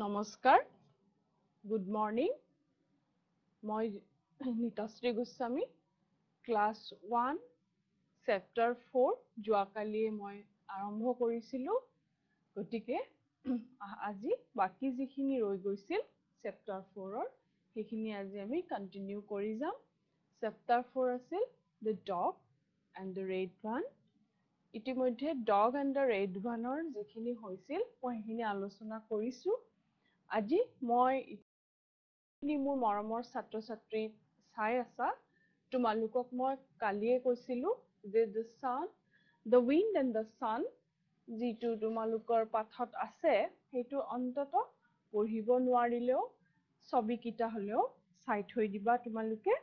নমস্কাৰ good morning মই Nitashree Goswami class 1 chapter 4 যোৱাকালিয়ে মই আৰম্ভ কৰিছিলোঁ গতিকে আজি বাকি যিখিনি ৰৈ গৈছিল চেপ্টাৰ 4 ৰ সেইখিনি আজি আমি কন্টিনিউ কৰি যাম চেপ্টাৰ 4 আছিল the dog and the red one ইতিমধ্যে dog and the red one ৰ যিখিনি হৈছিল মই সেইখিনি আলোচনা কৰিছোঁ আজি মই মোৰ মৰমৰ ছাত্ৰ ছাত্ৰী চাই আছা তোমালোকক মই কালিয়ে কৈছিলো যে the sun the wind and the sun যিটো তোমালোকৰ পাঠত আছে সেইটো অন্তত পঢ়িব নোৱাৰিলেও ছবি কিটা হলেও চাই থৈ দিবা তোমালোকে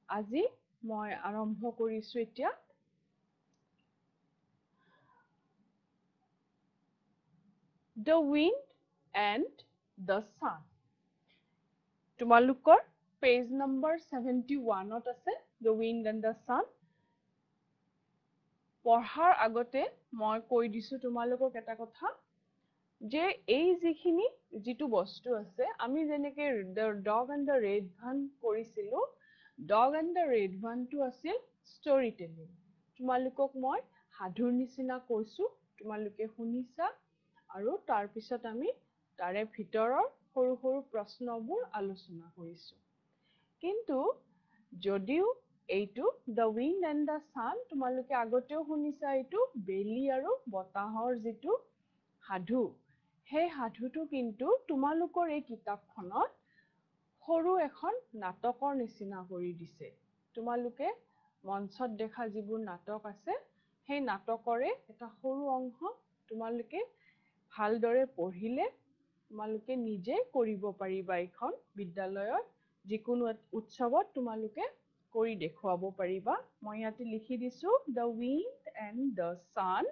আজি মই আৰম্ভ কৰিছো এতিয়া the wind and the sun তোমালোকৰ পেজ নম্বৰ 71 ত আছে the wind and the sun পঢ়াৰ আগতে মই কৈ দিছো তোমালোকক এটা কথা যে এই যিখিনি যিটো বস্তু আছে আমি যেনেকৈ the dog and the red one কৰিছিলো dog and the red one টো আছিল story telling তোমালোকক মই সাধুৰ নিচিনা কৈছো তোমালোকে শুনিছা আৰু তাৰ পিছত আমি তাৰে ভিতৰৰ সৰু সৰু প্ৰশ্নবোৰ আলোচনা কৰিছো কিন্তু যদিও এইটো the wind and the sun তোমালোকে আগতেও শুনিছা এইটো বেলি আৰু বতাহৰ যিটো সাধু সেই সাধুটো কিন্তু তোমালোকৰ এই কিতাপখনত সৰু এখন নাটকৰ নিচিনা কৰি দিছে তোমালোকে মঞ্চত দেখা যিবোৰ নাটক আছে সেই নাটকৰে এটা সৰু অংশ তোমালোকে ভালদৰে পঢ়িলে তোমালোকে নিজে কৰিব পাৰিবা এখন বিদ্যালয়ত যিকোনো উৎসৱত তোমালোকে কৰি দেখুৱাব পাৰিবা মই ইয়াতে লিখি দিছো the wind and the sun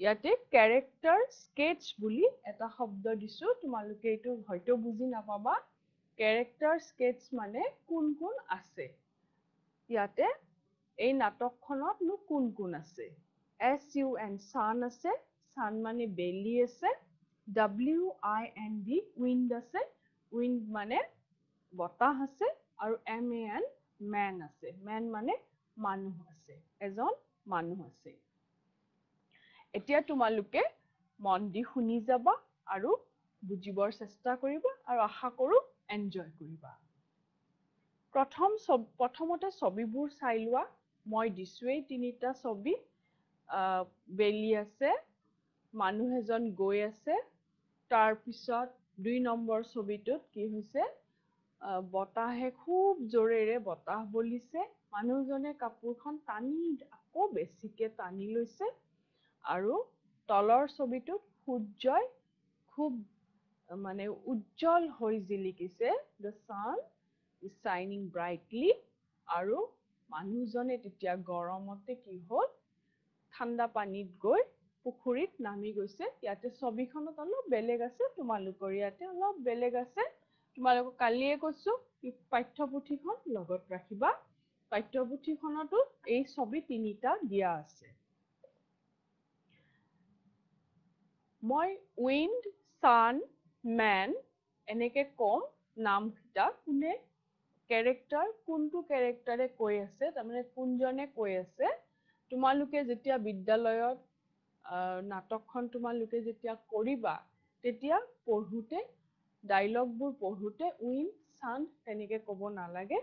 ইয়াতে character sketch বুলি এটা শব্দ দিছো তোমালোকে এইটো হয়তো বুজি নাপাবা character sketch মানে কোন কোন আছে ইয়াতে এই নাটকখনত কোন কোন আছে sun sun আছে sun মানে বেলি আছে wind wind আছে wind মানে বতাহ আছে আৰু man আছে man মানে মানুহ আছে এজন মানুহ আছে এতিয়া তোমালোকে মন দি শুনি যাবা আৰু বুজিবৰ চেষ্টা কৰিবা আৰু আশা কৰো এনজয় কৰিবা প্ৰথমতে ছবিবোৰ চাই লোৱা মই দিছোৱেই তিনিটা ছবি বেলি আছে মানুহ এজন গৈ আছে তাৰ পিছত 2 নম্বৰ ছবিটোত কি হৈছে বতাহে খুব জোৰেৰে বতাহ বলিছে মানুহজনে কাপোৰখন টানি আকৌ বেছিকে টানি লৈছে আৰু তলৰ ছবিটোত সূৰ্যই খুব মানে উজ্জ্বল হৈ জিলিকিছে the sun is shining brightly আৰু মানুহজনে তেতিয়া গৰমতে কি হ'ল ঠাণ্ডা পানীত গৈ পুখুৰীত নামি গৈছে ইয়াতে ছবিখনত অলপ বেলেগ আছে তোমালোকৰ ইয়াতে অলপ বেলেগ আছে তোমালোকক কালিয়ে কৈছো পাঠ্যপুথিখন লগত ৰাখিবা পাঠ্যপুথিখনতো এই ছবি তিনিটা দিয়া আছে মই wind sun man এনেকে কম নামটা কোনে ক্যাৰেক্টাৰ কোনটো ক্যাৰেক্টাৰে কৈ আছে তাৰমানে কোনজনে কৈ আছে তোমালোকে যেতিয়া বিদ্যালয়ত নাটকখন তোমালোকে যেতিয়া কৰিবা তেতিয়া পঢ়ুতে ডায়লগবোৰ পঢ়ুতে wind sun তেনেকে ক'ব নালাগে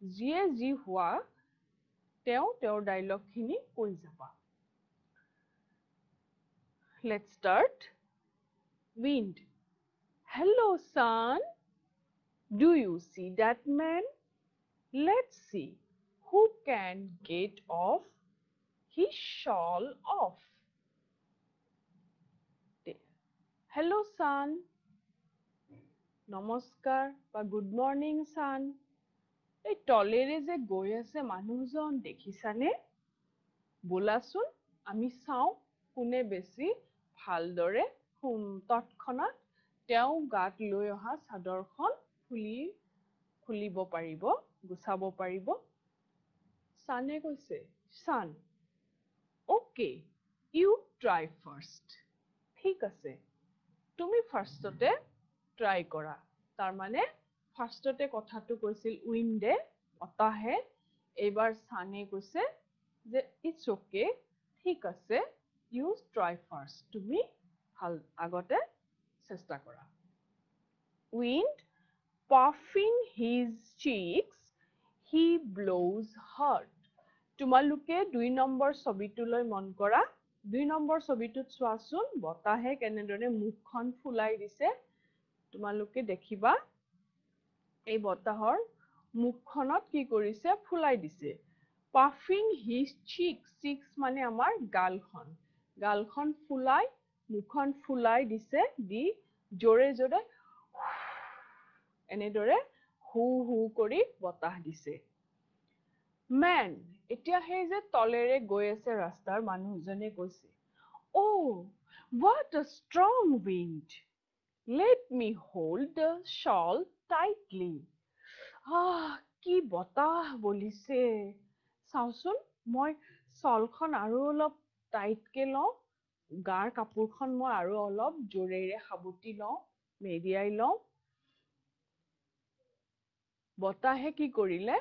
যিয়ে যি হোৱা তেওঁৰ ডায়লগখিনি কৈ যাবা Let's start. Wind. Hello, sun. Do you see that man? Let's see who can get off his shawl off. Hello, sun. Namaskar বা good morning, sun. এই তলেৰে যে গৈ আছে মানুহজন দেখিছানে? বোলাচোন আমি চাও কোনে বেছি ভালদৰে তৎক্ষণাত তেওঁ গাত লৈ অহা চাদৰখন খুলিব পাৰিব গুছাব পাৰিব সানে কৈছে sun okay you try first ঠিক আছে তুমি ফাৰ্ষ্টতে ট্ৰাই কৰা তাৰ মানে ফাৰ্ষ্টতে কথাটো কৈছিল উইণ্ডে বতাহে এইবাৰ সানে কৈছে যে ইটস ওকে ঠিক আছে ইউ ট্ৰাই ফাৰ্ষ্ট তুমি ভাল আগতে চেষ্টা কৰা wind puffing his cheeks he blows hard তোমালোকে 2 নম্বৰ ছবিটোলৈ মন কৰা 2 নম্বৰ ছবিটোত চোৱাচোন বতাহে কেনেদৰে মুখখন ফুলাই দিছে তোমালোকে দেখিবা এই বতাহৰ মুখখনত কি কৰিছে ফুলাই দিছে puffing his cheeks মানে আমাৰ গালখন ফুলাই মুখখন ফুলাই দিছে দি জোৰে জোৰে এনেদৰে হু হু কৰি বতাহ দিছে man এতিয়া সেই যে তলেৰে গৈ আছে ৰাস্তাৰ মানুহজনে কৈছে oh what a strong wind let me hold the shawl tightly কি বতাহ বলিছে চাওচোন মই শলখন আৰু অলপ টাইটকে লওঁ গাৰ কাপোৰখন মই আৰু অলপ জোৰেৰে সাবুতি লওঁ মেৰিয়াই লওঁ বতাহে কি কৰিলে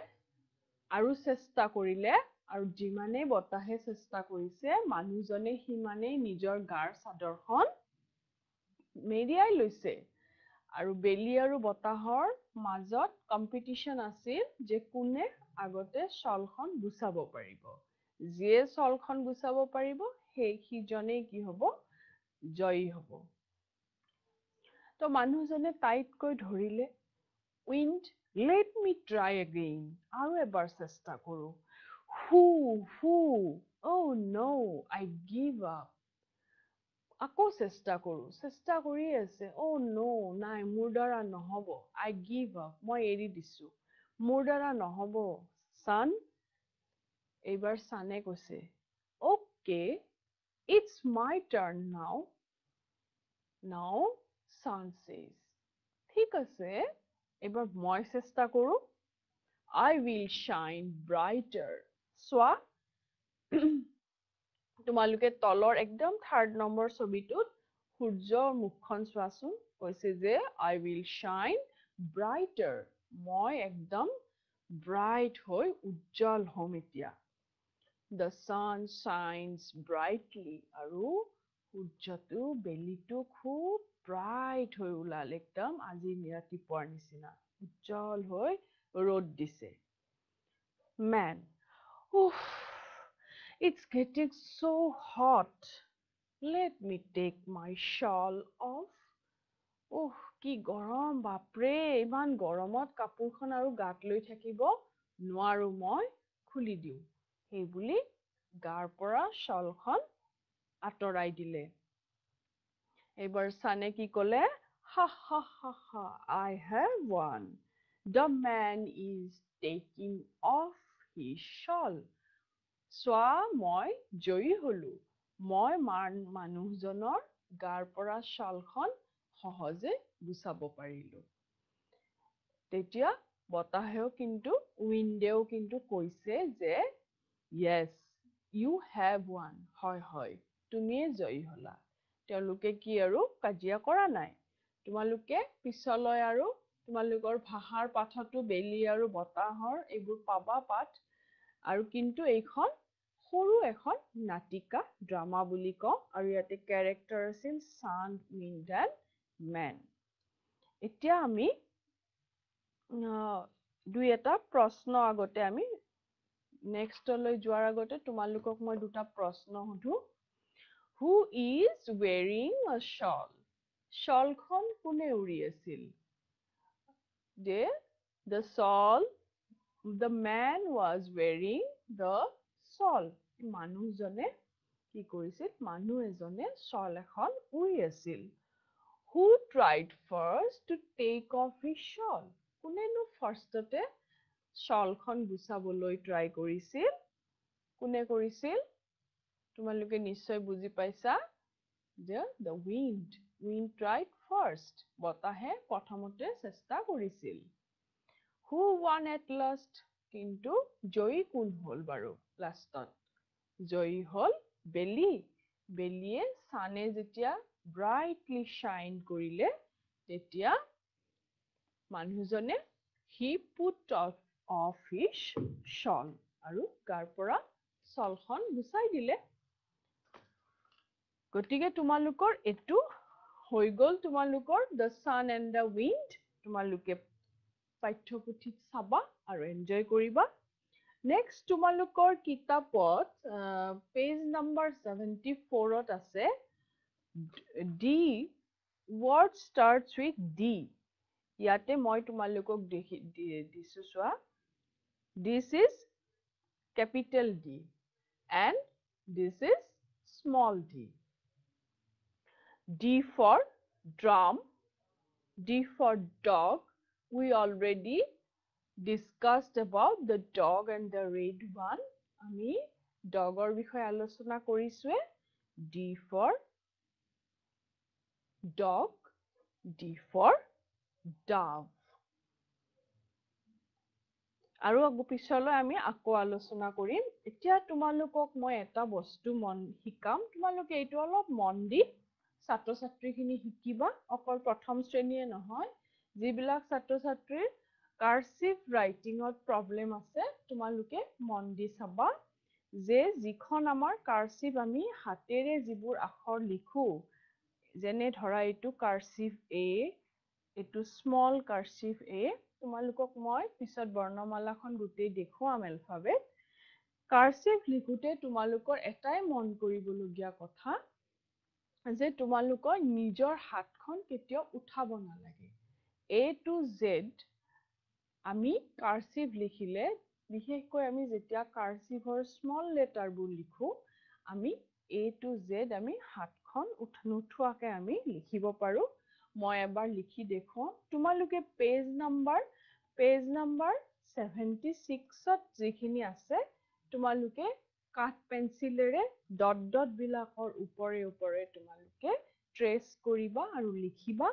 আৰু চেষ্টা কৰিলে আৰু যিমানে বতাহে চেষ্টা কৰিছে মানুহজনে সিমানেই নিজৰ গাৰ চাদৰখন মেৰিয়াই লৈছে আৰু বেলি আৰু বতাহৰ মাজত কম্পিটিশন আছিল যে কোনে আগতে শলখন গুছাব পাৰিব যিয়ে শলখন গুছাব পাৰিব সেই সিজনেই কি হ'ব জয়ী হ'ব তো মানুহজনে টাইটকৈ ধৰিলে wind let me try again আৰু এবাৰ চেষ্টা কৰো হু oh no I give up আকৌ চেষ্টা কৰো চেষ্টা কৰি আছে oh no নাই মোৰ দ্বাৰা নহব I give up মই এৰি দিছো মোৰ দ্বাৰা নহব sun এইবাৰ sunএ কৈছে okay it's my turn now sun says ঠিক আছে এবাৰ মই চেষ্টা কৰো I will shine brighter চোৱা তোমালোকে তলৰ একদম 3rd নম্বৰ ছবিটোত সূৰ্যৰ মুখখন চোৱাচোন কৈছে যে I will shine brighter মই একদম ব্ৰাইট হৈ উজ্জ্বল হ'ম এতিয়া the sun shines brightly আৰু সূৰ্যটো বেলিটো খুব ব্ৰাইট হৈ ওলাল একদম আজি ৰাতিপুৱাৰ নিচিনা উজ্জ্বল হৈ ৰ'দ দিছে man it's getting so hot let me take my shawl off কি গৰম বাপৰে ইমান গৰমত কাপোৰখন আৰু গাত লৈ থাকিব নোৱাৰো মই খুলি দিওঁ সেই বুলি গাৰ পৰা শলখন আঁতৰাই দিলে এইবাৰ সানে কি ক'লে ha I have won the man is taking off his shawl চোৱা মই জয়ী হলো মই মানুহজনৰ গাৰ পৰা শলখন সহজে গুছাব পাৰিলো তেতিয়া বতাহেও কিন্তু উইণ্ডেও কিন্তু কৈছে যে yes you have won হয় তুমিয়ে জয়ী হলা তেওঁলোকে কি আৰু কাজিয়া কৰা নাই তোমালোকে পিছলৈ আৰু তোমালোকৰ ভাষাৰ পাঠটো বেলি আৰু বতাহৰ এইবোৰ পাবা পাঠ আৰু কিন্তু এইখন সৰু এখন নাটিকা ড্ৰামা বুলি কওঁ আৰু ইয়াতে ক্যাৰেক্টাৰ আছিল sun wind and man এতিয়া আমি দুই এটা প্ৰশ্ন আগতে আমি নেক্সটলৈ যোৱাৰ আগতে তোমালোকক মই দুটা প্ৰশ্ন সুধো Who is wearing a shawl? Shawlখন কোনে উৰি আছিল? The shawl, the man was wearing the shawl. মানুহজনে কি কৰিছিল? মানুহ এজনে shawl এখন উৰি আছিল. Who tried first to take off his shawl? কোনেনো ফাৰ্ষ্টতে shawlখন গুছাবলৈ try কৰিছিল? কোনে কৰিছিল? তোমালোকে নিশ্চয় বুজি পাইছা the wind tried first বতাহে প্ৰথমতে চেষ্টা কৰিছিল who won at last কিন্তু জয়ী কোন হ'ল বাৰু লাষ্টত জয়ী হ'ল বেলিয়ে সানে যেতিয়া brightly shine কৰিলে তেতিয়া মানুহজনে he put off his shawl আৰু গাৰ পৰা শলখন গুচাই দিলে গতিকে তোমালোকৰ এটো হৈ গল তোমালোকৰ the sun and the wind তোমালোকে পাঠ্যপুথিত চাবা আৰু এনজয় কৰিবা Next, তোমালোকৰ কিতাপত page number 74 ত আছে D word starts with D ইয়াতে মই তোমালোকক দিছো চোৱা This is capital D and this is small d D for drum D for dog we already discussed about the dog and the red one আমি ডগৰ বিষয়ে আলোচনা কৰিছোৱে D for dog D for dove আৰু পিছলৈ আমি আকৌ আলোচনা কৰিম এতিয়া তোমালোকক মই এটা বস্তু শিকাম তোমালোকে এইটো অলপ মন দি ছাত্ৰ ছাত্ৰীখিনি শিকিবা অকল প্ৰথম শ্ৰেণীয়ে নহয় যিবিলাক ছাত্ৰ ছাত্ৰীৰ কাৰ্চিভ ৰাইটিঙত প্ৰবলেম আছে তোমালোকে মন দি চাবা যে যিখন আমাৰ কাৰ্চিভ আমি হাতেৰে যিবোৰ আখৰ লিখো যেনে ধৰা এইটো কাৰ্চিভ A এইটো স্মল কাৰ্চিভ A তোমালোকক মই পিছত বৰ্ণমালাখন গুটেই দেখুৱাম এলফাবেট কাৰ্চিভ লিখোতে তোমালোকৰ এটাই মন কৰিবলগীয়া কথা যে তোমালোকৰ নিজৰ হাতখন কেতিয়াও উঠাব নালাগে A to Z আমি কাৰ্চিভ লিখিলে বিশেষকৈ আমি যেতিয়া কাৰ্চিভৰ স্মল লেটাৰবোৰ লিখো আমি A to Z আমি হাতখন নুঠুৱাকে আমি লিখিব পাৰো মই এবাৰ লিখি দেখুৱাম তোমালোকে পেজ নাম্বাৰ 76 ত যিখিনি আছে তোমালোকে কাঠ পেন্সিলেৰে ডট বিলাকৰ ওপৰে তোমালোকে ট্ৰেচ কৰিবা আৰু লিখিবা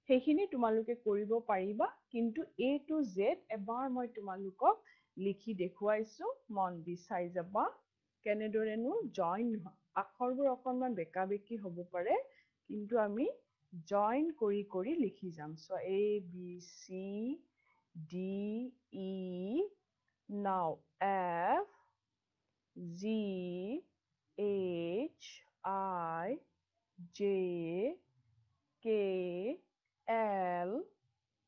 সেইখিনি তোমালোকে কৰিব পাৰিবা কিন্তু A to Z এবাৰ মই তোমালোকক লিখি দেখুৱাইছো মন দি চাই যাবা কেনেদৰেনো জইন আখৰবোৰ অকনমান বেকা বেকি হ'ব পাৰে কিন্তু আমি জইন কৰি লিখি যাম so A B C D E now F G H I J K L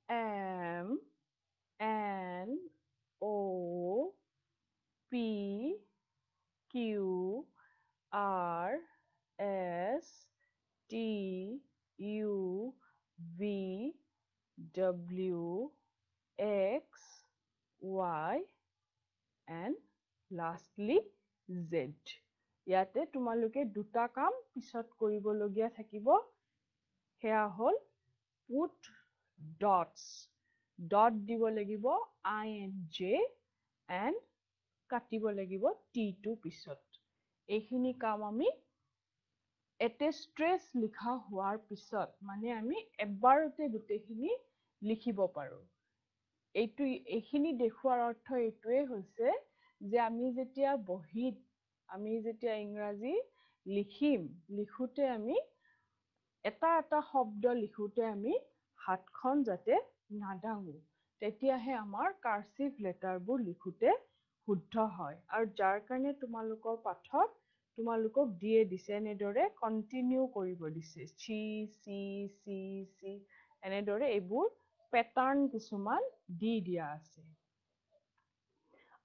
M N O P Q R S T U V W X Y and lastly Z ইয়াতে তোমালোকে দুটা কাম পিছত কৰিবলগীয়া থাকিব হেয়া হল put dots dot দিব লাগিব INJ and কাটিব লাগিব T2 পিছত এইখিনি কাম আমি এতে স্ট্ৰেচ লিখা হোৱাৰ পিছত মানে আমি এবাৰতে গুটেখিনি লিখিব পাৰো এইখিনি দেখুৱাৰ অৰ্থ এইটোৱে হৈছে যে আমি যেতিয়া বহিত আমি যেতিয়া ইংৰাজী লিখোতে আমি এটা শব্দ লিখোতে আমি হাতখন যাতে নাদাঙো তেতিয়াহে আমাৰ কাৰ্চিভ লেটাৰবোৰ লিখোতে শুদ্ধ হয় আৰু যাৰ কাৰণে তোমালোকৰ পাঠত তোমালোকক দিয়ে দিছে এনেদৰে কন্টিনিউ কৰিব দিছে চি এনেদৰে এইবোৰ পেটাৰ্ন কিছুমান দি দিয়া আছে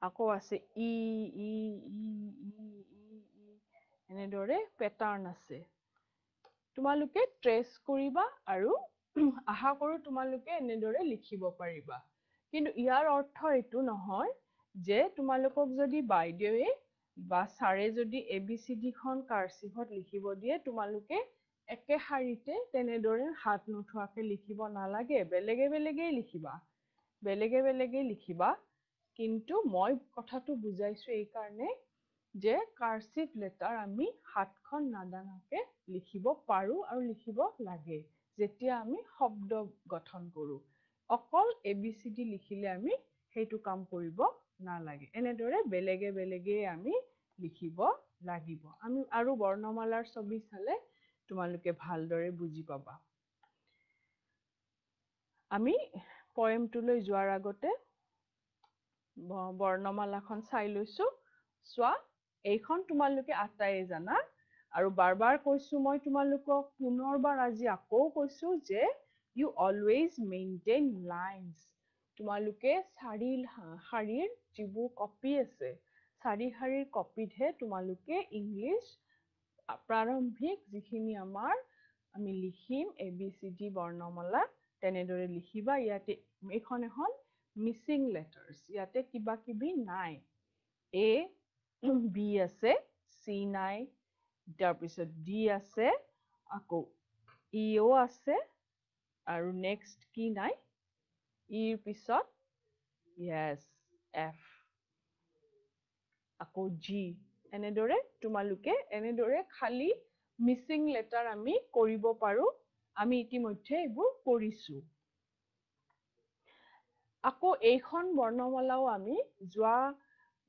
আকৌ আছে ই এনেদৰে পেটাৰ্ন আছে তোমালোকে ট্ৰেচ কৰিবা আৰু আশা কৰো তোমালোকে এনেদৰে লিখিব পাৰিবা কিন্তু ইয়াৰ অৰ্থ এইটো নহয় যে তোমালোকক যদি বাইদেৱে বা ছাৰে যদি ABCD খন কাৰ্চিভত লিখিব দিয়ে তোমালোকে একে শাৰীতে তেনেদৰে হাত নুঠুৱাকে লিখিব নালাগে বেলেগে লিখিবা কিন্তু মই কথাটো বুজাইছো এই কাৰণে যে কাৰ্চিভ লেটাৰ আমি হাতখন নাদাঙাকে লিখিব পাৰো আৰু লিখিব লাগে যেতিয়া আমি শব্দ গঠন কৰো অকল ABCD লিখিলে আমি সেইটো কাম কৰিব নালাগে এনেদৰে বেলেগে আমি লিখিব লাগিব আমি আৰু বৰ্ণমালাৰ ছবি চালে তোমালোকে ভালদৰে বুজি পাবা আমি পয়েমটোলৈ যোৱাৰ আগতে বৰ্ণমালাখন চাই লৈছো চোৱা এইখন তোমালোকে আটাইয়ে জানা আৰু বাৰ কৈছো মই তোমালোকক পুনৰবাৰ আজি আকৌ কৈছো যে you always maintain lines তোমালোকে শাৰীৰ যিবোৰ কপি আছে চাৰি শাৰীৰ কপিতহে তোমালোকে ইংলিছ প্ৰাৰম্ভিক যিখিনি আমি লিখিম ABCD বৰ্ণমালা তেনেদৰে লিখিবা ইয়াতে এইখন এখন missing letters ইয়াতে কিবা কিবি নাই A B আছে C নাই তাৰ পিছত D আছে আকৌ E ও আছে আৰু next কি নাই ইৰ পিছত yes F আকৌ G এনেদৰে তোমালোকে এনেদৰে খালি missing letter আমি কৰিব পাৰো আমি ইতিমধ্যে এইবোৰ কৰিছো আকৌ এইখন বৰ্ণমালাও আমি যোৱা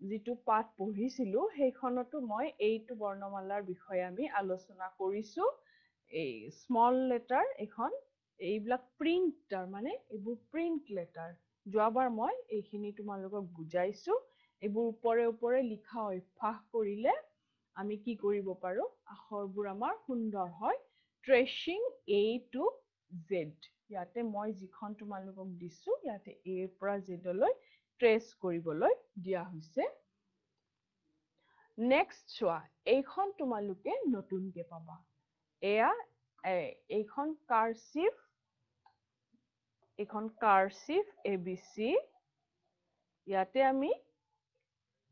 যিটো পাঠ পঢ়িছিলো সেইখনতো মই এইটো বৰ্ণমালাৰ বিষয়ে আমি আলোচনা কৰিছো এই স্মল লেটাৰ এখন এইবিলাক প্ৰিন্ট মানে এইবোৰ প্ৰিন্ট লেটাৰ যোৱাবাৰ মই এইখিনি তোমালোকক বুজাইছো এইবোৰ ওপৰে লিখা অভ্যাস কৰিলে আমি কি কৰিব পাৰো আখৰবোৰ আমাৰ সুন্দৰ হয় ট্ৰেচিং A to Z ইয়াতে মই যিখন তোমালোকক দিছো ইয়াতে A ৰ পৰা Z লৈ ট্ৰেচ কৰিবলৈ দিয়া হৈছে নেক্সট চোৱা এইখন তোমালোকে নতুনকে পাবা এয়া এইখন কাৰ্চিভ ABC ইয়াতে আমি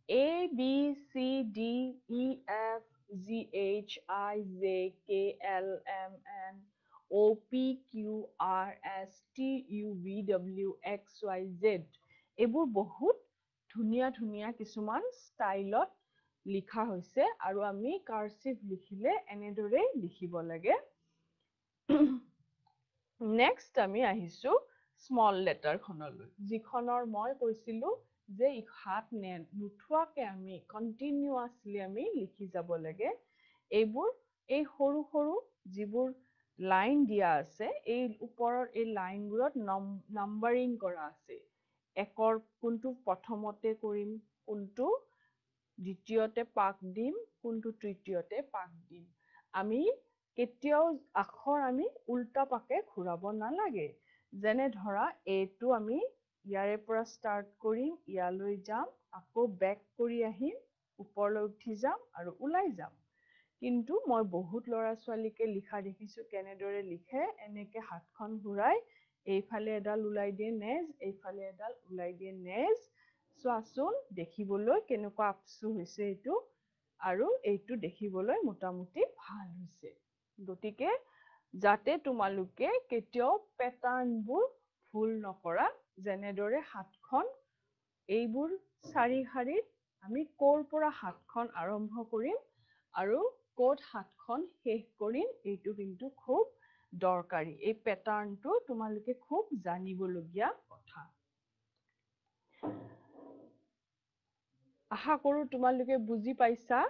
A B C D E F G H I J K L M N O P Q R S T U V W X Y Z এইবোৰ বহুত ধুনীয়া কিছুমান ষ্টাইলত লিখা হৈছে আৰু আমি কাৰ্চিভ লিখিলে এনেদৰে লিখিব লাগে নেক্সট আমি আহিছো স্মল লেটাৰ খনলৈ যিখনৰ মই কৈছিলো যে হাত নুঠুৱাকে আমি কন্টিনিউয়াছলি আমি লিখি যাব লাগে এইবোৰ এই সৰু যিবোৰ লাইন দিয়া আছে এই ওপৰৰ এই লাইনবোৰত নাম্বাৰিং কৰা আছে একৰ কোনটো প্ৰথমতে কৰিম কোনটো দ্বিতীয়তে পাক দিম কোনটো তৃতীয়তে পাক দিম আমি কেতিয়াও আখৰ আমি উল্টা পাকে ঘূৰাব নালাগে যেনে ধৰা এটো আমি ইয়াৰে পৰা ষ্টাৰ্ট কৰিম ইয়ালৈ যাম আকৌ বেক কৰি আহিম ওপৰলৈ উঠি যাম আৰু ওলাই যাম কিন্তু মই বহুত ল'ৰা ছোৱালীকে লিখা দেখিছো কেনেদৰে লিখে এনেকে হাতখন ঘূৰাই এইফালে এডাল ওলাই দিয়ে নেজ এইফালে এডাল ওলাই দিয়ে নেজ চোৱাচোন দেখিবলৈ কেনেকুৱা আফচু হৈছে এইটো আৰু এইটো দেখিবলৈ মোটামুটি ভাল হৈছে গতিকে যাতে তোমালোকে কেতিয়াও প্যাটাৰ্নবোৰ ভুল নকৰা যেনেদৰে হাতখন এইবোৰ চাৰি শাৰীত আমি কোৰ পৰা হাতখন আৰম্ভ কৰিম আৰু কোট হাতখন শেষ কৰিম এইটো কিন্তু খুব দৰকাৰী এই প্যাটাৰ্নটো তোমালোকে খুব জানিবলগীয়া কথা আশা কৰো তোমালোকে বুজি পাইছা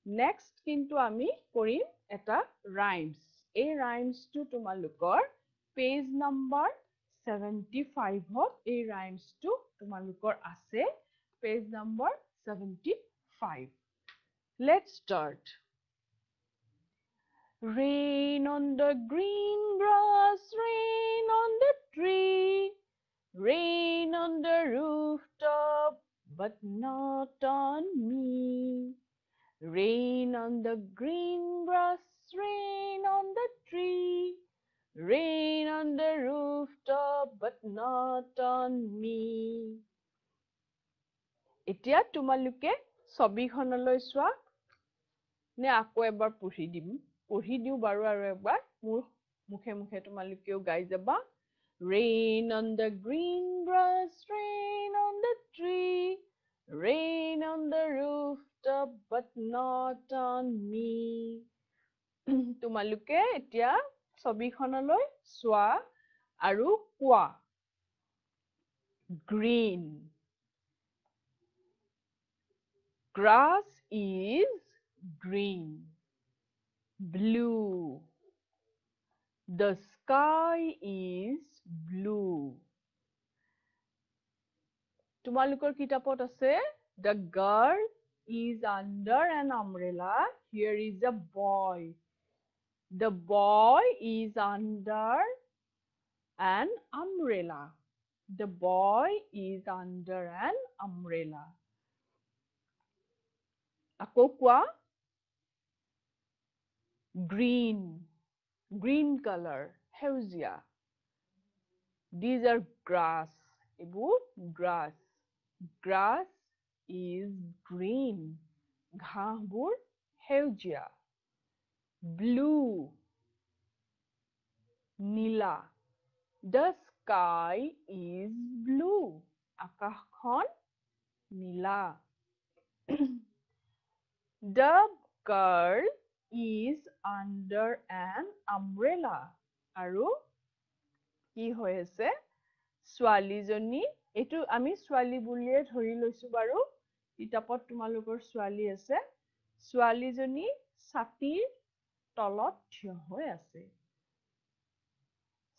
নেক্সট কিন্তু আমি কৰিম এটা ৰাইমছ এই ৰাইমছটো তোমালোকৰ পেজ নম্বৰ 75ত এই ৰাইমছটো তোমালোকৰ আছে page number 75 let's start rain on the green grass rain on the tree rain on the rooftop but not on me Rain on the green grass, rain on the tree, rain on the rooftop, but not on me. এতিয়া তোমালোকে ছবিখনলৈ চোৱা নে আকৌ এবাৰ পঢ়ি দিও বাৰু আৰু এবাৰ মোৰ মুখে তোমালোকেও গাই যাবা Rain on the green grass, rain on the tree, rain on the rooftop, but not on me. তোমালোকে এতিয়া ছবিখনলৈ চোৱা আৰু কোৱা green grass is green blue the sky is blue. তোমালোকৰ কিতাপত আছে the girl is under an umbrella. Here is a boy. The boy is under an umbrella. The boy is under an umbrella. আকৌ কোৱা green. Green color. সেউজীয়া. These are grass. এইবোৰ grass. Grass is green. ঘাঁহবোৰ সেউজীয়া. Blue. নীলা. The sky is blue. আকাশখন নীলা. The girl is under an umbrella. আৰু কি হৈ আছে ছোৱালীজনী এটো আমি ছোৱালী বুলিয়ে ধৰি লৈছো বাৰু কিতাপত তোমালোকৰ ছোৱালী আছে ছোৱালীজনী ছাতিৰ তলত থিয় হৈ আছে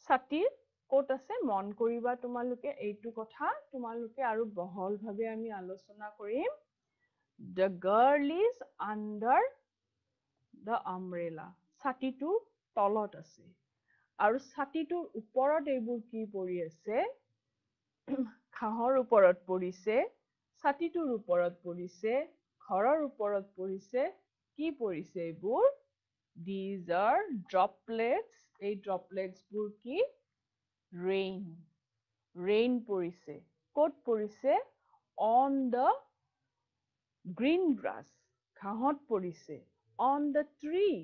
ছাতিৰ কোট আছে মন কৰিবা তোমালোকে এইটো কথা তোমালোকে আৰু বহলভাৱে আমি আলোচনা কৰিম The girl is under the umbrella ছাতিটো তলত আছে আৰু ছাতিটোৰ ওপৰত এইবোৰ কি পৰি আছে ঘাঁহৰ ওপৰত পৰিছে ছাতিটোৰ ওপৰত পৰিছে ঘৰৰ ওপৰত পৰিছে কি পৰিছে এইবোৰ these are droplets এই droplets বোৰ কি rain পৰিছে ক'ত পৰিছে on the green grass ঘাঁহত পৰিছে on the tree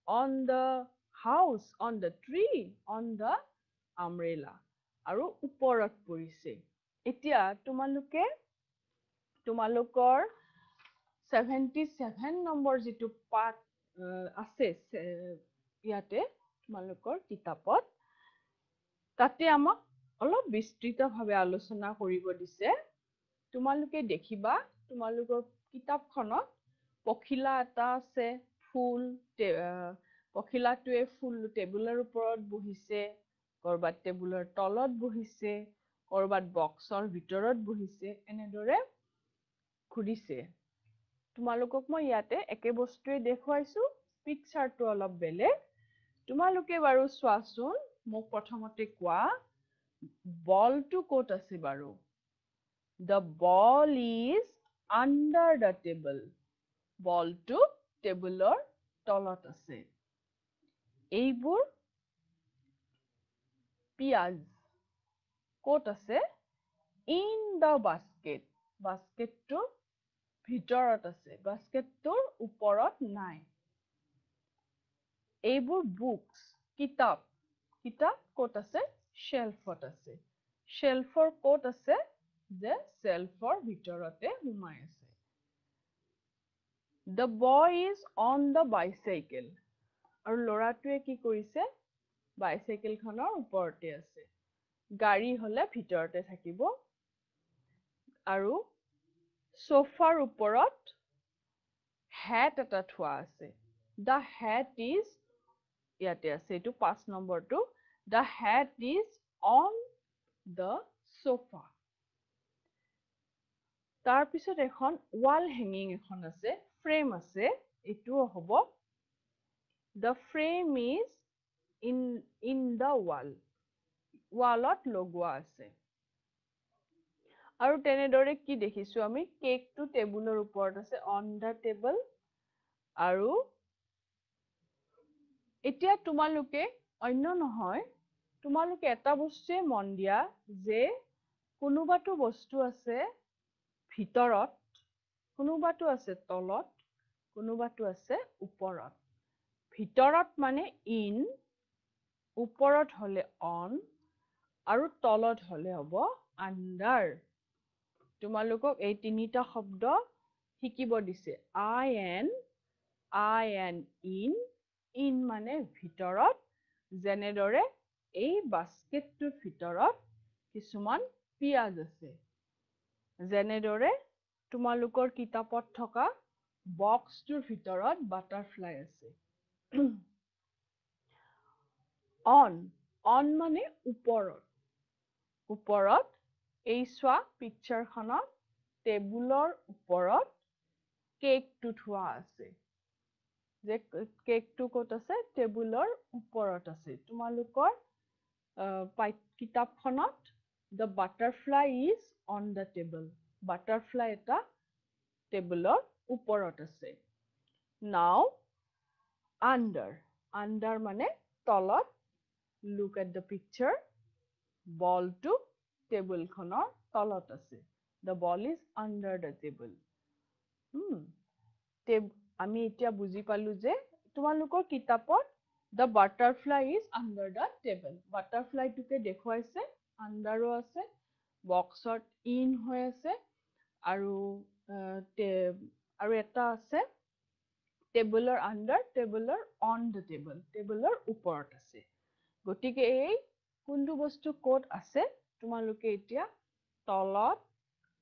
on the house on the tree on the umbrella আৰু ওপৰত পৰিছে এতিয়া তোমালোকৰ 77 নম্বৰ যেটো পাঠ আছে ইয়াতে তোমালোকৰ কিতাপত তাতে আমাক অলপ বিস্তৃতভাৱে আলোচনা কৰিব দিছে তোমালোকে দেখিবা তোমালোকৰ কিতাপখনত পখিলা এটা আছে ফুল পখিলাটোৱে ফুল টেবুলৰ ওপৰত বহিছে কৰবাত টেবুলৰ তলত বহিছে কৰবাত বক্সৰ ভিতৰত বহিছে এনেদৰে ঘুৰিছে তোমালোকক মই ইয়াতে একে বস্তুৱে দেখুৱাইছো পিকচাৰটো অলপ বেলেগ তোমালোকে বাৰু চোৱাচোন মোক প্ৰথমতে কোৱা বলটো ক'ত আছে বাৰু The ball is under the table. বলটো টেবুলৰ তলত আছে এইবোৰ পিয়াজ ক'ত আছে in the basket বাস্কেটটোৰ ভিতৰত আছে বাস্কেটটোৰ ওপৰত নাই এইবোৰ বুকস কিতাপ ক'ত আছে shelfত আছে shelfৰ ক'ত আছে যে shelfৰ ভিতৰতে সোমাই আছে The boy is on the bicycle আৰু লৰাটোৱে কি কৰিছে bicycle খনৰ ওপৰতে আছে গাড়ী হলে ভিতৰতে থাকিব আৰু সোফাৰ ওপৰত hat এটা থোৱা আছে The hat is ইয়াতে আছে এটো 5 নম্বৰটো The hat is on the sofa তাৰ পিছত এখন wall hanging এখন আছে frame আছে এটো হ'ব The frame is in the wallত লগোৱা আছে আৰু তেনেদৰে কি দেখিছো আমি কেকটো টেবুলৰ ওপৰত আছে on the table আৰু এতিয়া তোমালোকে অন্য নহয় তোমালোকে এটা বস্তুৱে মন দিয়া যে কোনোবাটো বস্তু আছে ভিতৰত কোনোবাটো আছে তলত কোনোবাটো আছে ওপৰত ভিতৰত মানে in ওপৰত হলে on আৰু তলত হলে হ'ব under তোমালোকক এই তিনিটা শব্দ শিকিব দিছে I and in মানে ভিতৰত যেনেদৰে এই বাস্কেটটোৰ ভিতৰত কিছুমান পিয়াজ আছে যেনেদৰে তোমালোকৰ কিতাপত থকা বক্সটোৰ ভিতৰত বাটাৰফ্লাই আছে on মানে ওপৰত এই চোৱা পিকচাৰখনত টেবুলৰ ওপৰত কেকটো থোৱা আছে যে কেকটো ক'ত আছে টেবুলৰ ওপৰত আছে তোমালোকৰ কিতাপখনত the butterfly is on the table butterfly এটা টেবুলৰ ওপৰত আছে now under মানে তলত look at the picture ball to table খনৰ তলত আছে the ball is under the table আমি এতিয়া বুজি পালো যে তোমালোকৰ কিতাপত the butterfly is under the table butterfly টোকে দেখুৱাইছে underও আছে বক্সত in হৈ আছে আৰু এটা আছে টেবুলৰ under টেবুলৰ on the table টেবুলৰ ওপৰত আছে গতিকে এই কোনটো বস্তু ক'ত আছে তোমালোকে এতিয়া তলত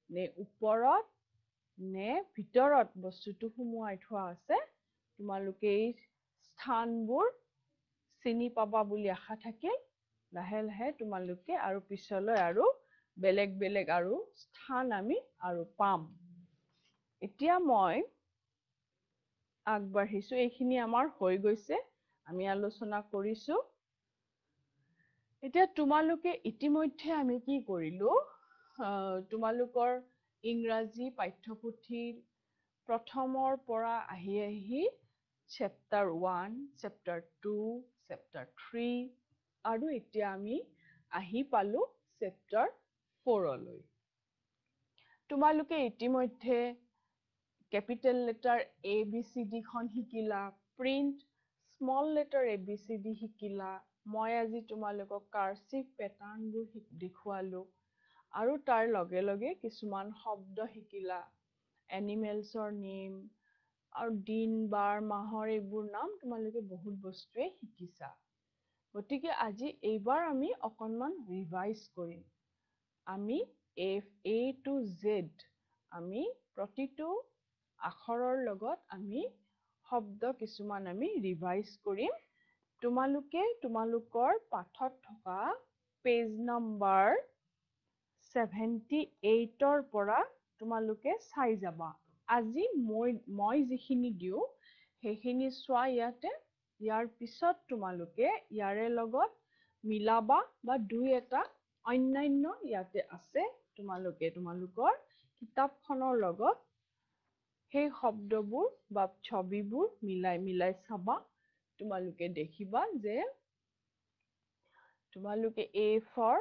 নে ওপৰত নে ভিতৰত বস্তুটো সুমুৱাই থোৱা আছে তোমালোকে এই স্থানবোৰ চিনি পাবা বুলি আশা থাকিল লাহে লাহে তোমালোকে আৰু পিছলৈ আৰু বেলেগ আৰু স্থান আমি আৰু পাম এতিয়া মই আগবাঢ়িছো এইখিনি আমাৰ হৈ গৈছে আমি আলোচনা কৰিছো এতিয়া তোমালোকে ইতিমধ্যে আমি কি কৰিলো তোমালোকৰ ইংৰাজী পাঠ্যপুথিৰ প্ৰথমৰ পৰা আহি চেপ্টাৰ 1 চেপ্টাৰ 2 চেপ্টাৰ 3 আৰু এতিয়া আমি আহি পালো চেপ্টাৰ 4 লৈ তোমালোকে ইতিমধ্যে capital letter ABCD খন শিকিলা print small letter ABCD শিকিলা মই আজি তোমালোকক cursive pattern বোৰ দেখুৱালো আৰু তাৰ লগে লগে কিছুমান শব্দ শিকিলা animals name আৰু দিন বাৰ মাহৰ এইবোৰ নাম তোমালোকে বহুত বস্তুৱে শিকিছা গতিকে আজি এইবাৰ আমি অকনমান ৰিভাইজ কৰিম আমি A to Z আমি প্ৰতিটো আখৰৰ লগত আমি শব্দ কিছুমান আমি ৰিভাইজ কৰিম তোমালোকে তোমালোকৰ পাঠত থকা পেজ নম্বৰ 78ৰ পৰা তোমালোকে চাই যাবা আজি মই যিখিনি দিও সেইখিনি চোৱা ইয়াতে ইয়াৰ পিছত তোমালোকে ইয়াৰে লগত মিলাবা বা দুই এটা অন্যান্য ইয়াতে আছে তোমালোকে তোমালোকৰ কিতাপখনৰ লগত সেই শব্দবোৰ বা ছবিবোৰ মিলাই চাবা তোমালোকে দেখিবা যে তোমালোকে A for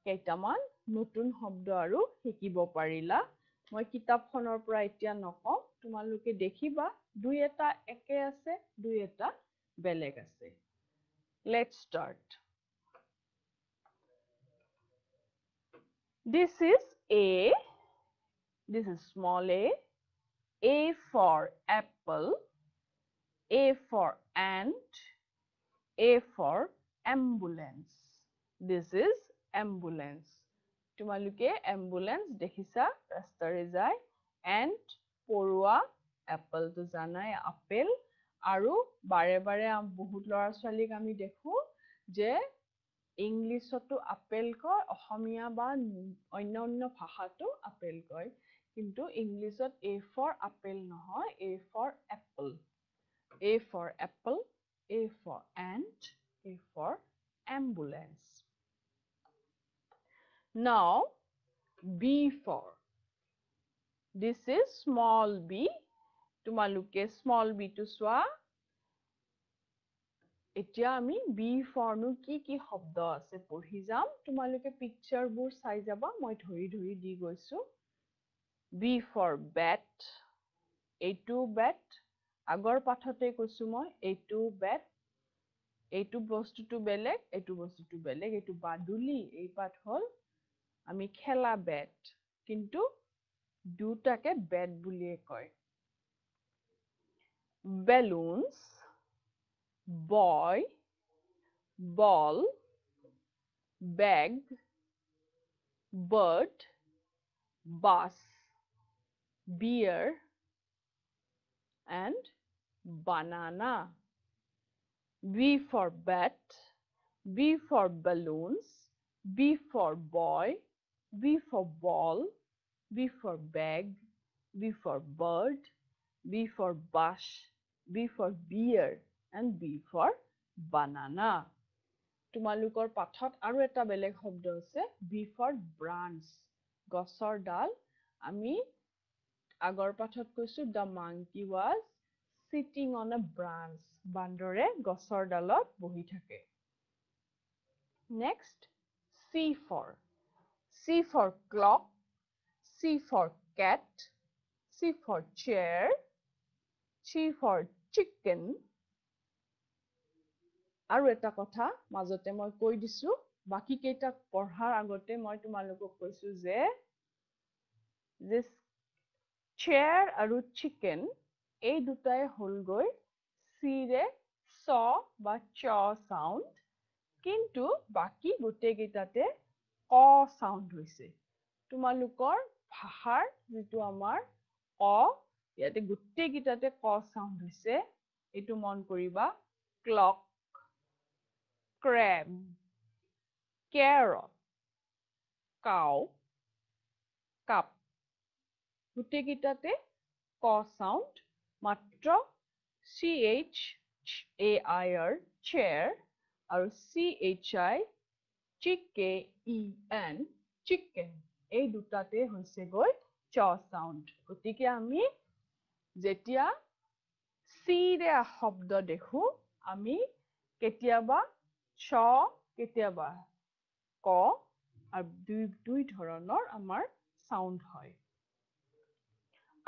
কেইটামান নতুন শব্দ আৰু শিকিব পাৰিলা মই কিতাপখনৰ পৰা এতিয়া নকওঁ তোমালোকে দেখিবা দুই এটা একে আছে দুই এটা বেলেগ আছে let's start this is small A for apple, A for ant, A for ambulance. This is ambulance. তোমালোকে ambulance দেখিছা ৰাস্তাৰে যায় ant পৰুৱা apple তো জানাই আপেল আৰু বাৰে বাৰে বহুত ল'ৰা ছোৱালীক আমি দেখো যে ইংলিছতো আপেল কয় অসমীয়া বা অন্য ভাষাতো আপেল কয় কিন্তু ইংলিছত A for apple নহয় A for apple A for apple A for ant A for ambulance now B for this is small b তোমালোকে small b to চোৱা এতিয়া আমি B for নো কি শব্দ আছে পঢ়ি যাম তোমালোকে পিকচাৰ বোৰ চাই যাবা মই ধৰি দি গৈছো B for bat এইটো bat আগৰ পাঠতে কৈছো মই এইটো bat এইটো বস্তুটো বেলেগ এইটো বাদুলি এই পাঠ হল আমি খেলা bat কিন্তু দুটাকে bat বুলিয়ে কয় balloons boy ball bag bird bus beer and banana B for bat B for balloons, B for boy, B for ball, B for bag, B for bird, B for bush, B for beer, and B for banana. তোমালোকৰ পাঠত আৰু এটা বেলেগ শব্দ আছে B for branch, গছৰ ডাল। আমি আগৰ পাঠত কৈছো the monkey was sitting on a branch, বান্দৰে গছৰ ডালত বহি থাকে। Next, C for clock, C for cat, C for chair, C for chicken. আৰু এটা কথা মাজতে মই কৈ দিছো, বাকি কেইটা পঢ়াৰ আগতে মই তোমালোকক কৈছো যে this chair আৰু chicken এই দুটাই হলগৈ C ৰে চ বা চ সাউন্ড, কিন্তু বাকি গোটেই কেইটাতে ক সাউন্ড হৈছে। তোমালোকৰ ভাষাৰ যিটো আমাৰ ক, ইয়াতে গোটেই কেইটাতে ক সাউন্ড হৈছে, এইটো মন কৰিবা। Clock, crab, carrot, cow, cup, গোটেই কেইটাতে ক সাউন্ড, মাত্ৰ CHAIR chair আৰু CHI CHICKEN chicken এই দুটাতে হৈছে গৈ চ সাউন্ড। গতিকে আমি যেতিয়া C ৰে শব্দ দেখো, আমি কেতিয়াবা ছ, কেতিয়াবা ক, আৰু দুই ধৰণৰ আমাৰ সাউন্ড হয়।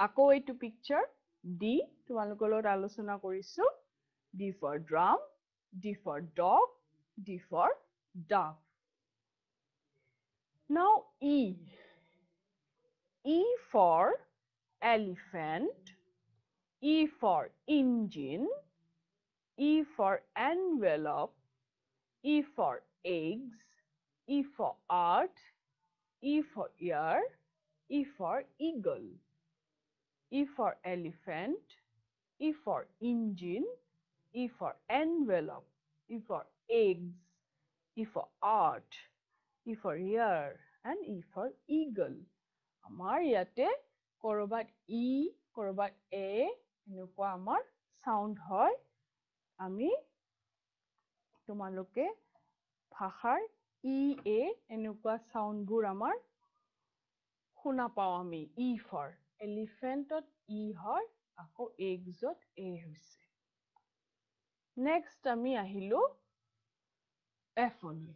আকৌ এইটো পিকচাৰ D, তোমালোকৰ লগত আলোচনা কৰিছো। D for drum, D for dog, D for dove. Now E. E for elephant, E for engine, E for envelope, E for eggs, E for earth, E for ear, E for eagle. E for elephant, E for engine, E for envelope, E for eggs, E for earth, E for ear, and E for eagle. আমাৰ ইয়াতে কৰবাত E, কৰবাত A এনেকুৱা আমাৰ sound হয়। আমি তোমালোকে ভাষাৰ E, A এনেকুৱা সাউন্ডবোৰ আমাৰ শুনা পাওঁ আমি। E for elephantত E হয়, আকৌ eggsত A হৈছে। Next আমি আহিলো F লৈ।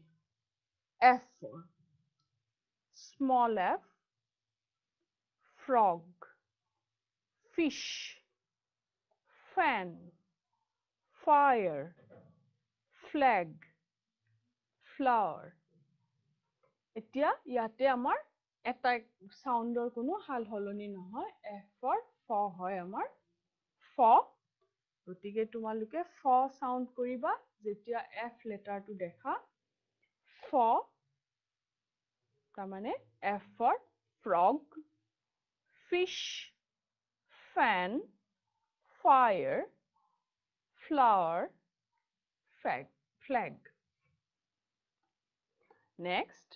F for small f, frog, fish, fan, fire, flag, flower. এতিয়া ইয়াতে আমাৰ এটা সাউন্ডৰ কোনো হাল হলনি নহয়। F for ফ হয় আমাৰ ফ। গতিকে তোমালোকে ফ সাউন্ড কৰিবা যেতিয়া F লেটাৰটো দেখা। ফ, তাৰমানে F for frog, fish, fan, fire, flower, flag. Next,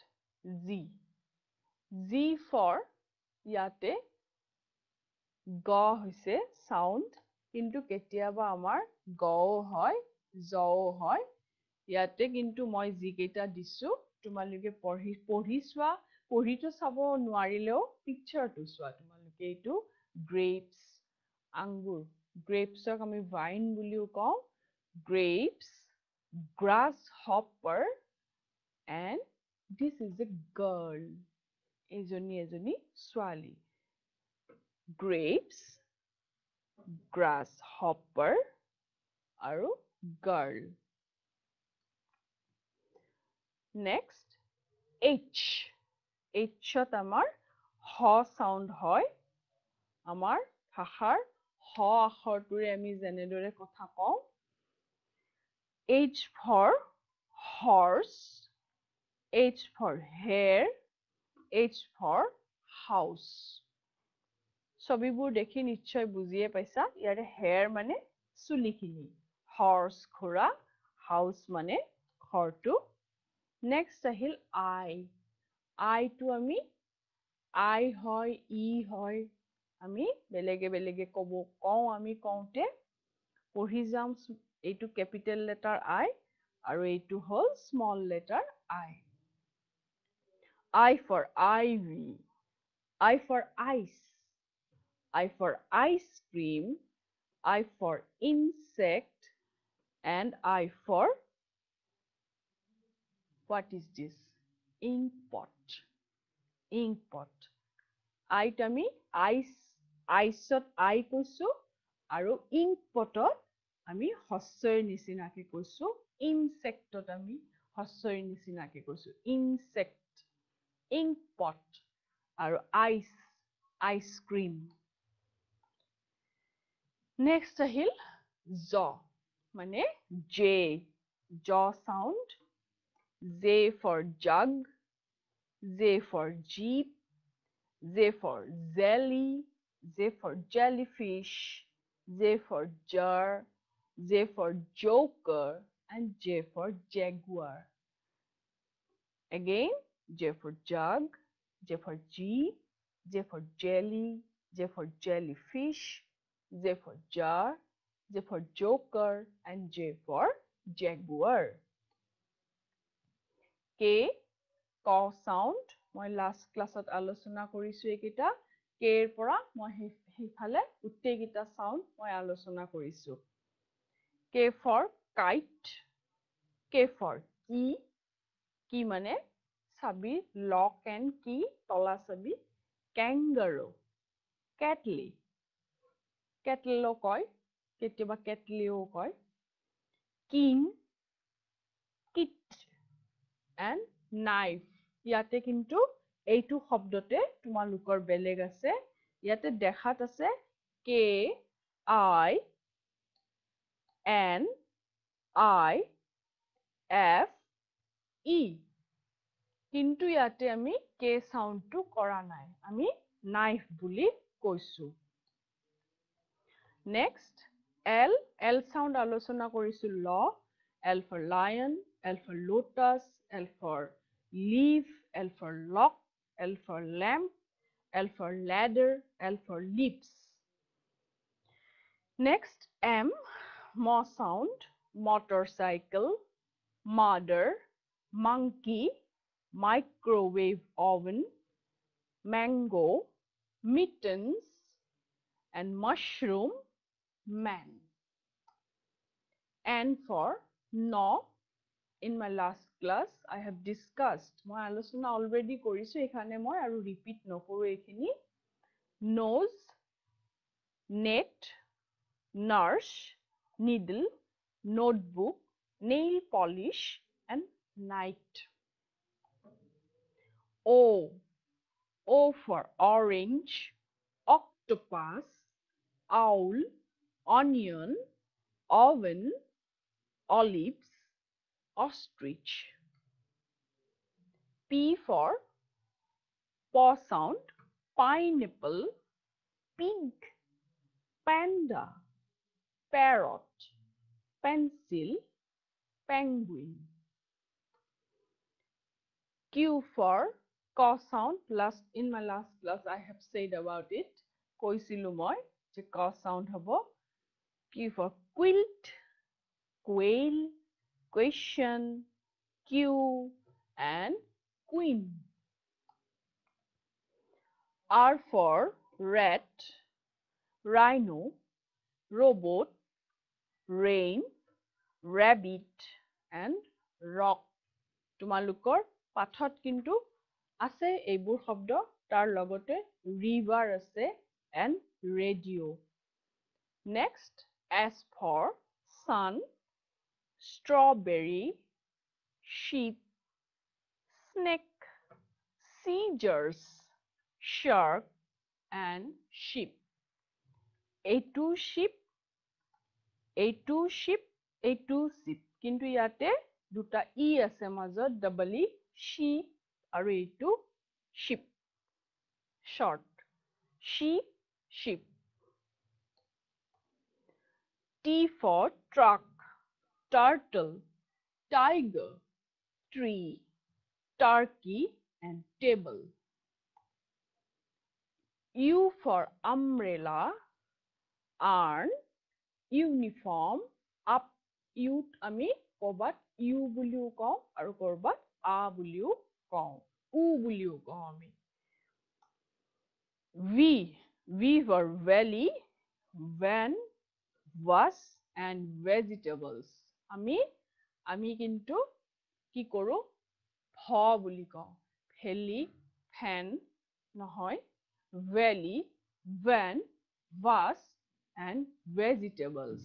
Z. Z for ইয়াতে গ হৈছে সাউন্ড, কিন্তু কেতিয়াবা আমাৰ গও হয়, জও হয়। ইয়াতে কিন্তু মই যিকেইটা দিছো তোমালোকে পঢ়ি চোৱা, পঢ়িটো চাব নোৱাৰিলেও পিকচাৰটো চোৱা। তোমালোকে এইটো grapes, আঙ্গুৰ, grapesক আমি wine বুলিও কওঁ। Grapes, grasshopper, and this is a girl. এজনী ছোৱালী। Grapes, grasshopper, আৰু girl. Next, H. Hত আমাৰ হ সাউন্ড হয়। আমাৰ ভাষাৰ হ আখৰটোৰে আমি যেনেদৰে কথা কওঁ। H for horse, H for hare, H for house. ছবিবোৰ দেখি নিশ্চয় বুজিয়ে পাইছা। ইয়াৰে hair মানে চুলিখিনি, horse ঘোঁৰা, house মানে খৰটো নেক্সট আহিল I টো আমি I হয় ই হয় আমি বেলেগে বেলেগে কওঁ আমি কওঁতে পঢ়ি যাম এইটো কেপিটেল লেটাৰ I আৰু এইটো হ'ল small letter I for ivy I for ice I for ice cream I for insect and I for what is this ink pot I আমি আইচত I কৈছো আৰু ink potত আমি হস্যৰ নিচিনাকে কৈছো insectত আমি হস্যৰ নিচিনাকে কৈছো insect ink pot আৰু ice cream next আহিল jaw মানে jaw sound J for jug J for jeep J for jelly J for jellyfish J for jar J for joker and J for jaguar again J for jug J for jeep J for jelly J for jellyfish J for jar J for joker and J for jaguar K ক sound মই last classত আলোচনা কৰিছো এইকেইটা K ৰ পৰা মই হিফালে উত্তেগিতা sound মই আলোচনা কৰিছো K for kite K for key মানে চাবি lock and key তলা চাবি kangaroo kettle কয় কেতিয়াবা কেটলিও কয় king kit and knife ইয়াতে কিন্তু এইটো শব্দতে তোমালোকৰ বেলেগ আছে ইয়াতে দেখাত আছে K I N I F E কিন্তু ইয়াতে আমি K সাউন্ডটো কৰা নাই আমি knife বুলি কৈছো next L sound আলোচনা কৰিছো L for lion L for lotus L for leaf L for lock L for lamp L for ladder L for lips next M sound motorcycle mother monkey microwave oven mango mittens and mushroom man and for no in my last class I have discussed মই আলোচনা already কৰিছো এখানে মই আৰু repeat নকৰো এখিনি nose net nurse needle notebook nail polish and night O for orange octopus owl onion oven olives ostrich P for paw sound pineapple pig panda parrot pencil penguin Q for ক sound in my last class I have said about it কৈছিলো মই যে ক sound হ'ব Q for quilt quail question Q and queen R for rat rhino robot rain rabbit and rock তোমালোকৰ পাঠত কিন্তু আছে এইবোৰ শব্দ তাৰ লগতে river আছে and radio next S for sun strawberry sheep snake scissors shark and sheep এইটো sheep কিন্তু ইয়াতে দুটা ই আছে মাজত ডাবল ই sheep আৰু এইটো sheep short sheep T for truck turtle tiger, tree, turkey, and table. U for umbrella, urn, uniform, up, U আমি কৰবাত U বুলিও কওঁ আৰু কৰবাত A বুলিও কওঁ, U বুলিও কওঁ আমি। V for valley, van, was, and vegetables. আমি কিন্তু কি কৰো ভ বুলি কওঁ, ভেলি, ফেন নহয়, valley, van, was, and vegetables.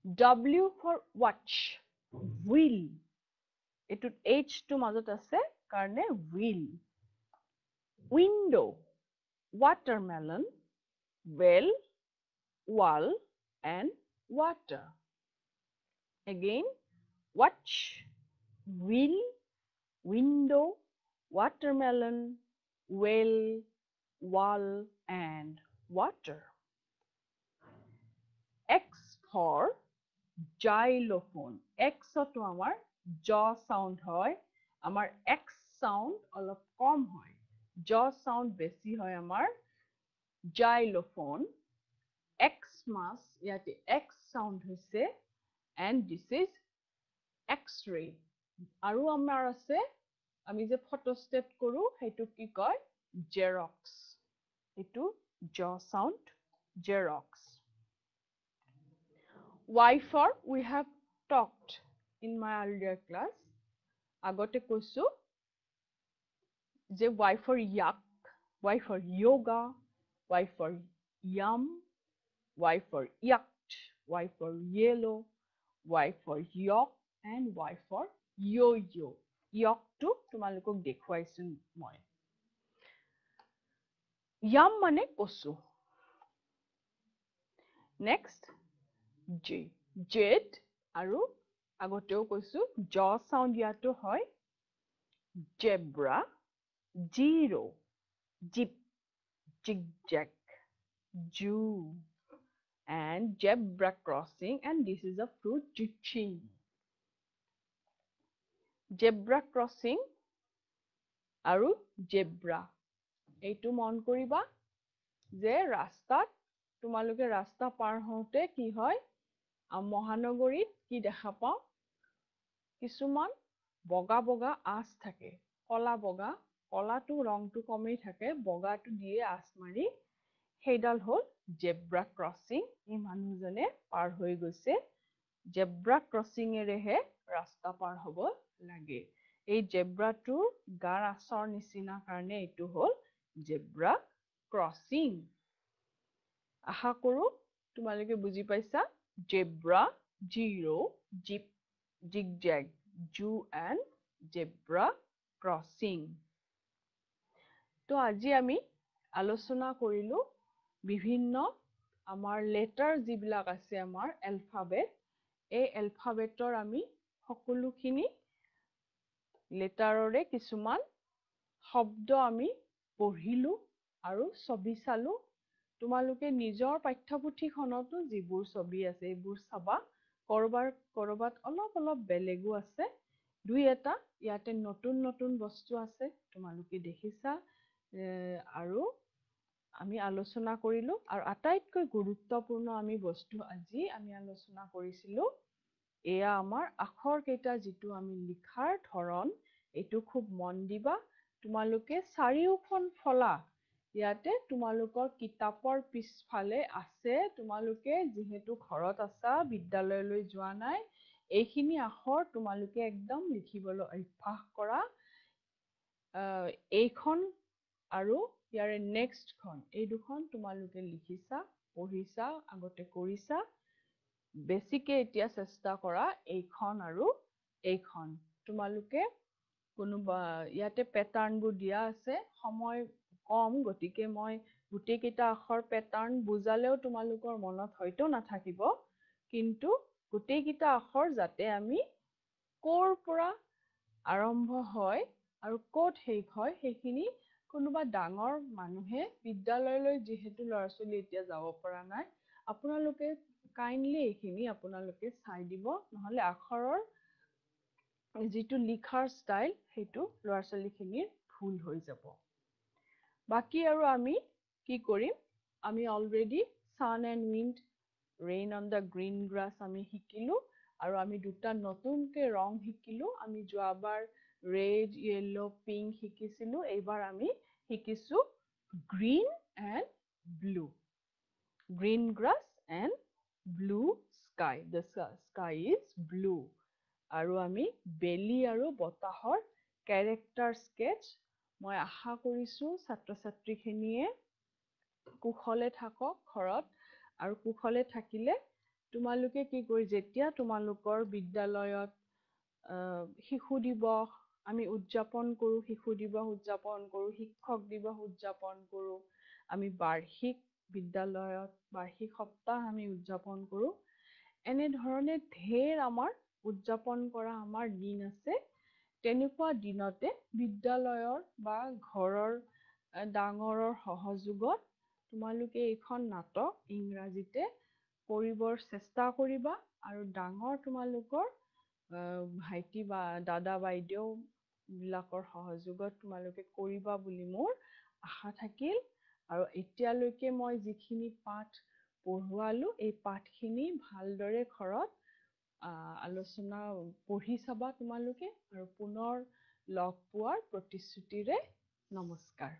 W for watch, wheel. এটুত H টো মাজত আছে কাৰণে wheel. Window, watermelon, well, wall, and water. Again, watch, wheel, window, watermelon, well, wall, and water. X for xylophone. X to amar jaw sound hoy, amar X sound olop kom hoy, jaw sound besi hoy amar xylophone. Xmas yate X sound hoise, and this is X-ray. Aru amar ase ami je photostat koru hetu ki koy Xerox. Etu jaw sound Xerox. Y for we have talked in my earlier class. Agote koisu je Y for yak, Y for yoga, Y for yum, Y for yacht, Y for yellow, Y for yok, and Y for yo-yo. Yok to tumalukok dekhuaisu moi. Yum mane kosu. Next, J. Jade aru agoteo koisu jaw sound yato hoy zebra, zero, jeep, zigzag, Jew, and zebra crossing, and this is a fruit zucchini. Zebra crossing aru zebra. Eitu mon koriba je rastat tumaluke rasta par hote ki hoy মহানগৰীত কি দেখা পাওঁ কিছুমান বগা বগা আঁচ থাকে, কলা বগা, কলাটো ৰংটো কমেই থাকে, বগাটো দিয়ে আঁচ মাৰি সেইডাল হ'ল জেব্ৰা ক্ৰছিং। এই মানুহজনে পাৰ হৈ গৈছে, জেব্ৰা ক্ৰছিঙেৰেহে ৰাস্তা পাৰ হ'ব লাগে। এই জেব্ৰাটোৰ গাৰ আঁচৰ নিচিনা কাৰণে এইটো হ'ল জেব্ৰা ক্ৰছিং। আশা কৰো তোমালোকে বুজি পাইছা। Zebra, zero, jeep, zigzag, Jew, and zebra crossing. তো আজি আমি আলোচনা কৰিলো বিভিন্ন আমাৰ লেটাৰ যিবিলাক আছে আমাৰ এলফাবেট, এই এলফাবেটৰ আমি সকলোখিনি লেটাৰৰে কিছুমান শব্দ আমি পঢ়িলো আৰু ছবি চালো। তোমালোকে নিজৰ পাঠ্যপুথিখনতো যিবোৰ ছবি আছে এইবোৰ চাবা, কৰবাত অলপ অলপ বেলেগো আছে, দুই এটা ইয়াতে নতুন নতুন বস্তু আছে তোমালোকে দেখিছা। আৰু আমি আলোচনা কৰিলো আৰু আটাইতকৈ গুৰুত্বপূৰ্ণ আমি বস্তু আজি আমি আলোচনা কৰিছিলো এয়া আমাৰ আখৰ কেইটা যিটো আমি লিখাৰ ধৰণ, এইটো খুব মন দিবা। তোমালোকে চাৰিওখন ফলা ইয়াতে তোমালোকৰ কিতাপৰ পিছফালে আছে, তোমালোকে যিহেতু ঘৰত আছা বিদ্যালয়লৈ যোৱা নাই, এইখিনি আখৰ তোমালোকে একদম লিখিবলৈ অভ্যাস কৰা। এইখন আৰু ইয়াৰে নেক্সটখন, এই দুখন তোমালোকে লিখিছা, পঢ়িছা, আগতে কৰিছা, বেছিকে এতিয়া চেষ্টা কৰা এইখন আৰু এইখন। তোমালোকে কোনোবা ইয়াতে পেটাৰ্ণবোৰ দিয়া আছে, সময় কম গতিকে মই গোটেই কেইটা আখৰ পেটাৰ্ণ বুজালেও তোমালোকৰ মনত হয়তো নাথাকিব, কিন্তু গোটেই কেইটা আখৰ যাতে আমি ক'ৰ পৰা আৰম্ভ হয় আৰু ক'ত শেষ হয় সেইখিনি কোনোবা ডাঙৰ মানুহে বিদ্যালয়লৈ যিহেতু ল'ৰা ছোৱালী এতিয়া যাব পৰা নাই, আপোনালোকে কাইণ্ডলি এইখিনি আপোনালোকে চাই দিব, নহ'লে আখৰৰ যিটো লিখাৰ ষ্টাইল সেইটো ল'ৰা ছোৱালীখিনিৰ ভুল হৈ যাব। বাকী আৰু আমি কি কৰিম, আমি already sun and wind, rain on the green grass আমি শিকিলো, আৰু আমি দুটা নতুনকে ৰং শিকিলো। আমি যোৱাবাৰ red, yellow, pink শিকিছিলো, এইবাৰ আমি শিকিছো green and blue, green grass and blue sky, the sky is blue। আৰু আমি বেলি আৰু বতাহৰ কেৰেক্টাৰ স্কেচ, মই আশা কৰিছো ছাত্ৰ ছাত্ৰীখিনিয়ে কুশলে থাকক ঘৰত, আৰু কুশলে থাকিলে তোমালোকে কি কৰি, যেতিয়া তোমালোকৰ বিদ্যালয়ত শিশু দিৱস আমি উদযাপন কৰো, শিশু দিৱস উদযাপন কৰো, শিক্ষক দিৱস উদযাপন কৰো, আমি বাৰ্ষিক বিদ্যালয়ত বাৰ্ষিক সপ্তাহ আমি উদযাপন কৰো, এনেধৰণে ঢেৰ আমাৰ উদযাপন কৰা আমাৰ দিন আছে। তেনেকুৱা দিনতে বিদ্যালয়ৰ বা ঘৰৰ ডাঙৰৰ সহযোগত তোমালোকে এইখন নাটক ইংৰাজীতে কৰিবৰ চেষ্টা কৰিবা, আৰু ডাঙৰ তোমালোকৰ ভাইটি বা দাদা বাইদেউ বিলাকৰ সহযোগত তোমালোকে কৰিবা বুলি মোৰ আশা থাকিল। আৰু এতিয়ালৈকে মই যিখিনি পাঠ পঢ়ুৱালো, এই পাঠখিনি ভালদৰে ঘৰত আলোচনা পঢ়ি চাবা তোমালোকে, আৰু পুনৰ লগ পোৱাৰ প্ৰতিশ্ৰুতিৰে নমস্কাৰ।